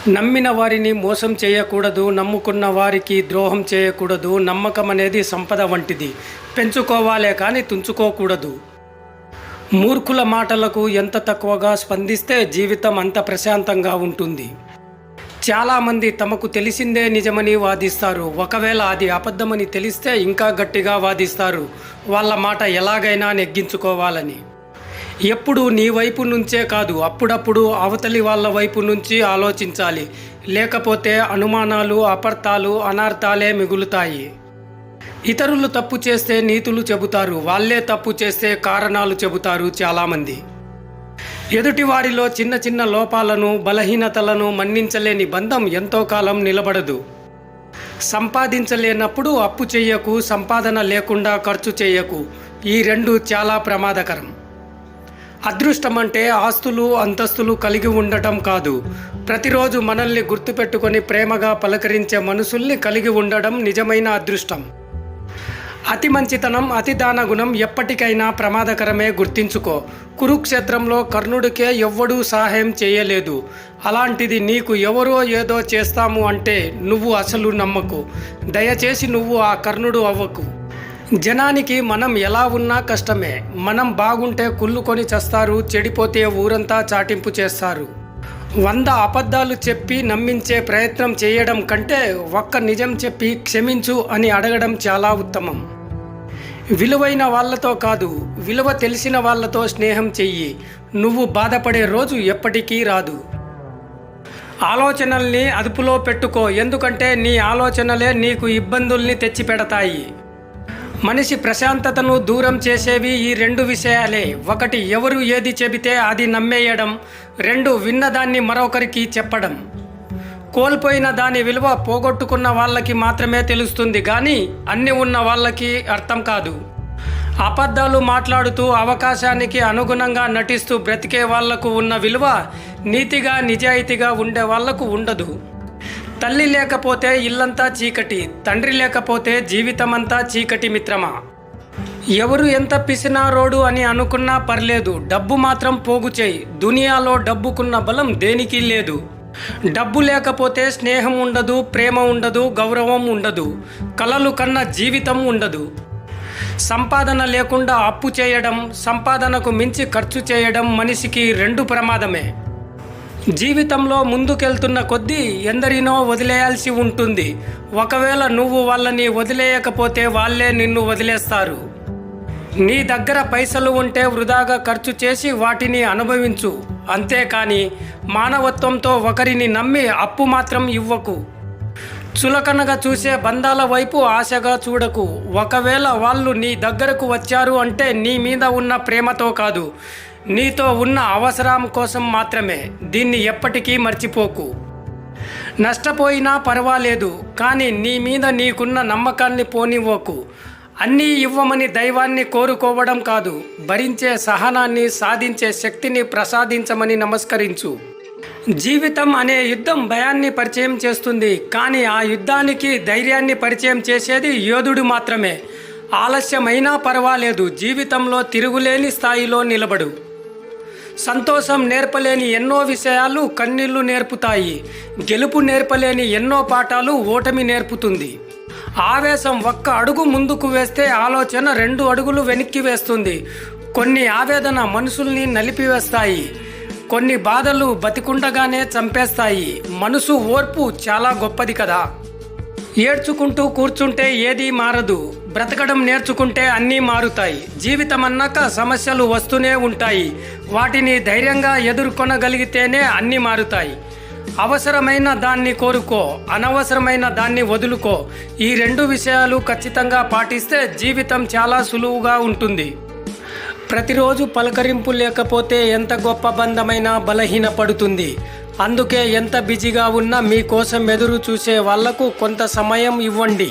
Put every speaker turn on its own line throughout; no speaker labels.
నమ్మిన వారిని మోసం చేయకూడదు, నమ్ముకున్న వారికి ద్రోహం చేయకూడదు. నమ్మకం అనేది సంపద వంటిది, పెంచుకోవాలే కానీ తుంచుకోకూడదు. మూర్ఖుల మాటలకు ఎంత తక్కువగా స్పందిస్తే జీవితం అంత ప్రశాంతంగా ఉంటుంది. చాలామంది తమకు తెలిసిందే నిజమని వాదిస్తారు. ఒకవేళ అది అబద్ధమని తెలిస్తే ఇంకా గట్టిగా వాదిస్తారు, వాళ్ళ మాట ఎలాగైనా నెగ్గించుకోవాలని. ఎప్పుడు నీ వైపు నుంచే కాదు, అప్పుడప్పుడు అవతలి వాళ్ళ వైపు నుంచి ఆలోచించాలి. లేకపోతే అనుమానాలు, అపార్థాలు, అనర్థాలే మిగులుతాయి. ఇతరులు తప్పు చేస్తే నీతులు చెబుతారు, వాళ్ళే తప్పు చేస్తే కారణాలు చెబుతారు చాలామంది. ఎదుటి వారిలో చిన్న చిన్న లోపాలను, బలహీనతలను మన్నించలేని బంధం ఎంతో కాలం నిలబడదు. సంపాదించలేనప్పుడు అప్పు చెయ్యకు, సంపాదన లేకుండా ఖర్చు చేయకు. ఈ రెండు చాలా ప్రమాదకరం. అదృష్టం అంటే ఆస్తులు, అంతస్తులు కలిగి ఉండటం కాదు. ప్రతిరోజు మనల్ని గుర్తుపెట్టుకొని ప్రేమగా పలకరించే మనుషుల్ని కలిగి ఉండడం నిజమైన అదృష్టం. అతి మంచితనం, అతి దానగుణం ఎప్పటికైనా ప్రమాదకరమే, గుర్తించుకో. కురుక్షేత్రంలో కర్ణుడికే ఎవ్వడూ సహాయం చేయలేదు. అలాంటిది నీకు ఎవరో ఏదో చేస్తాము అంటే నువ్వు అసలు నమ్మకు. దయచేసి నువ్వు ఆ కర్ణుడు అవ్వకు. జనానికి మనం ఎలా ఉన్నా కష్టమే. మనం బాగుంటే కుళ్ళుకొని చస్తారు, చెడిపోతే ఊరంతా చాటింపు చేస్తారు. 100 అబద్ధాలు చెప్పి నమ్మించే ప్రయత్నం చేయడం కంటే ఒక్క నిజం చెప్పి క్షమించు అని అడగడం చాలా ఉత్తమం. విలువైన వాళ్ళతో కాదు, విలువ తెలిసిన వాళ్ళతో స్నేహం చెయ్యి. నువ్వు బాధపడే రోజు ఎప్పటికీ రాదు. ఆలోచనల్ని అదుపులో పెట్టుకో, ఎందుకంటే నీ ఆలోచనలే నీకు ఇబ్బందుల్ని తెచ్చిపెడతాయి. మనిషి ప్రశాంతతను దూరం చేసేవి ఈ 2 విషయాలే. 1, ఎవరు ఏది చెబితే అది నమ్మేయడం. 2, విన్నదాన్ని మరొకరికి చెప్పడం. కోల్పోయిన దాని విలువ పోగొట్టుకున్న వాళ్ళకి మాత్రమే తెలుస్తుంది, కానీ అన్నీ ఉన్న వాళ్ళకి అర్థం కాదు. అబద్ధాలు మాట్లాడుతూ అవకాశానికి అనుగుణంగా నటిస్తూ బ్రతికే వాళ్లకు ఉన్న విలువ నీతిగా, నిజాయితీగా ఉండే వాళ్లకు ఉండదు. తల్లి లేకపోతే ఇల్లంతా చీకటి, తండ్రి లేకపోతే జీవితమంతా చీకటి మిత్రమా. ఎవరు ఎంత పిసినారోడు అని అనుకున్నా పర్లేదు, డబ్బు మాత్రం పోగు చేయి. దునియాలో డబ్బుకున్న బలం దేనికి లేదు. డబ్బు లేకపోతే స్నేహం ఉండదు, ప్రేమ ఉండదు, గౌరవం ఉండదు, కలలు కన్న జీవితం ఉండదు. సంపాదన లేకుండా అప్పు చేయడం, సంపాదనకు మించి ఖర్చు చేయడం మనిషికి 2 ప్రమాదమే. జీవితంలో ముందుకెళ్తున్న కొద్దీ ఎందరినో వదిలేయాల్సి ఉంటుంది. ఒకవేళ నువ్వు వాళ్ళని వదిలేయకపోతే వాళ్ళే నిన్ను వదిలేస్తారు. నీ దగ్గర పైసలు ఉంటే వృధాగా ఖర్చు చేసి వాటిని అనుభవించు, అంతేకాని మానవత్వంతో ఒకరిని నమ్మి అప్పు మాత్రం ఇవ్వకు. చులకనగా చూసే బంధాల వైపు ఆశగా చూడకు. ఒకవేళ వాళ్ళు నీ దగ్గరకు వచ్చారు అంటే నీ మీద ఉన్న ప్రేమతో కాదు, నీతో ఉన్న అవసరం కోసం మాత్రమే. దీన్ని ఎప్పటికీ మర్చిపోకు. నష్టపోయినా పర్వాలేదు, కానీ నీ మీద నీకున్న నమ్మకాన్ని పోనివ్వకు. అన్నీ ఇవ్వమని దైవాన్ని కోరుకోవడం కాదు, భరించే సహనాన్ని, సాధించే శక్తిని ప్రసాదించమని నమస్కరించు. జీవితం అనే యుద్ధం భయాన్ని పరిచయం చేస్తుంది, కానీ ఆ యుద్ధానికి ధైర్యాన్ని పరిచయం చేసేది యోధుడు మాత్రమే. ఆలస్యమైనా పర్వాలేదు, జీవితంలో తిరుగులేని స్థాయిలో నిలబడు. సంతోషం నేర్పలేని ఎన్నో విషయాలు కన్నీళ్లు నేర్పుతాయి. గెలుపు నేర్పలేని ఎన్నో పాఠాలు ఓటమి నేర్పుతుంది. ఆవేశం 1 అడుగు ముందుకు వేస్తే ఆలోచన 2 అడుగులు వెనక్కి వేస్తుంది. కొన్ని ఆవేదన మనుషుల్ని నలిపివేస్తాయి, కొన్ని బాధలు బతికుండగానే చంపేస్తాయి. మనసు ఓర్పు చాలా గొప్పది కదా. ఏడ్చుకుంటూ కూర్చుంటే ఏదీ మారదు. బ్రతకడం నేర్చుకుంటే అన్నీ మారుతాయి. జీవితం అన్నాక సమస్యలు వస్తూనే ఉంటాయి. వాటిని ధైర్యంగా ఎదుర్కొనగలిగితేనే అన్నీ మారుతాయి. అవసరమైన దాన్ని కోరుకో, అనవసరమైన దాన్ని వదులుకో. ఈ 2 విషయాలు ఖచ్చితంగా పాటిస్తే జీవితం చాలా సులువుగా ఉంటుంది. ప్రతిరోజు పలకరింపు లేకపోతే ఎంత గొప్ప బంధమైనా బలహీనపడుతుంది. అందుకే ఎంత బిజీగా ఉన్నా మీకోసం ఎదురు చూసే వాళ్లకు కొంత సమయం ఇవ్వండి.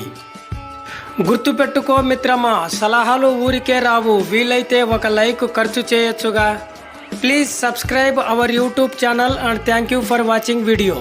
గుర్తుపెట్టుకో మిత్రమా, సలహాలు ఊరికే రావు, వీలైతే ఒక లైక్ ఖర్చు చేయొచ్చుగా. Please subscribe our YouTube channel and thank you for watching video.